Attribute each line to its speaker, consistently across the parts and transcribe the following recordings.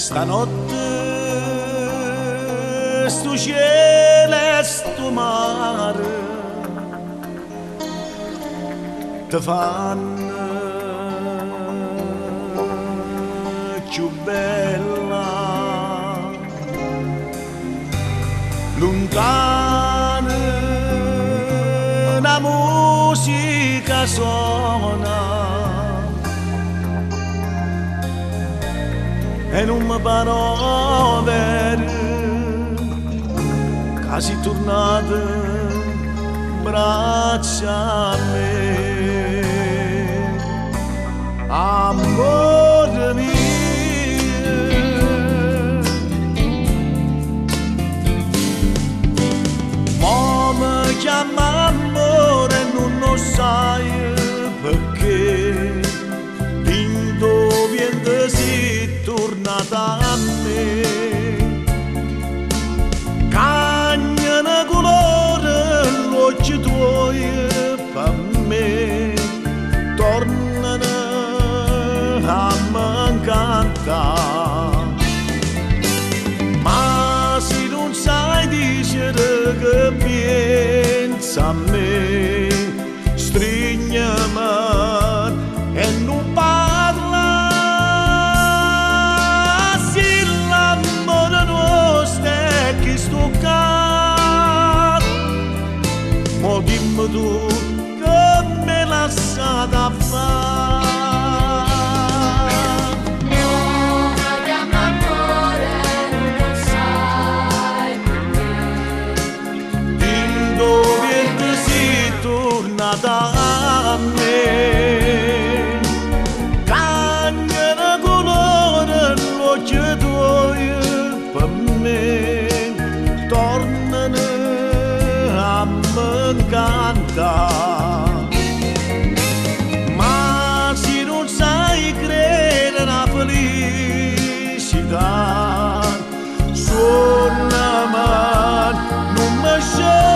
Speaker 1: Stanotte sto cielo e sto mare ti fanno più bella, lontana la musica suona e non mi pare vero che sei tornata braccia a me, amore mio. Ma mi chiama amore e non lo sai perché, indovina sei tornata a me. Cagnano colore l'occhio tuoi per me, tornano a m'incantare. Ma se non sai dire che pensa a me, strignami e non parla. Se l'amore nostro è che sto caro, ma dimmi tu che me lasciata fare. Da me, cagnano colore l'occhio tuoi per me, tornano a m'incantare. Ma se non sai credere alla felicità, suonami, non mi scenda.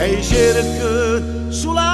Speaker 1: E cerca sulla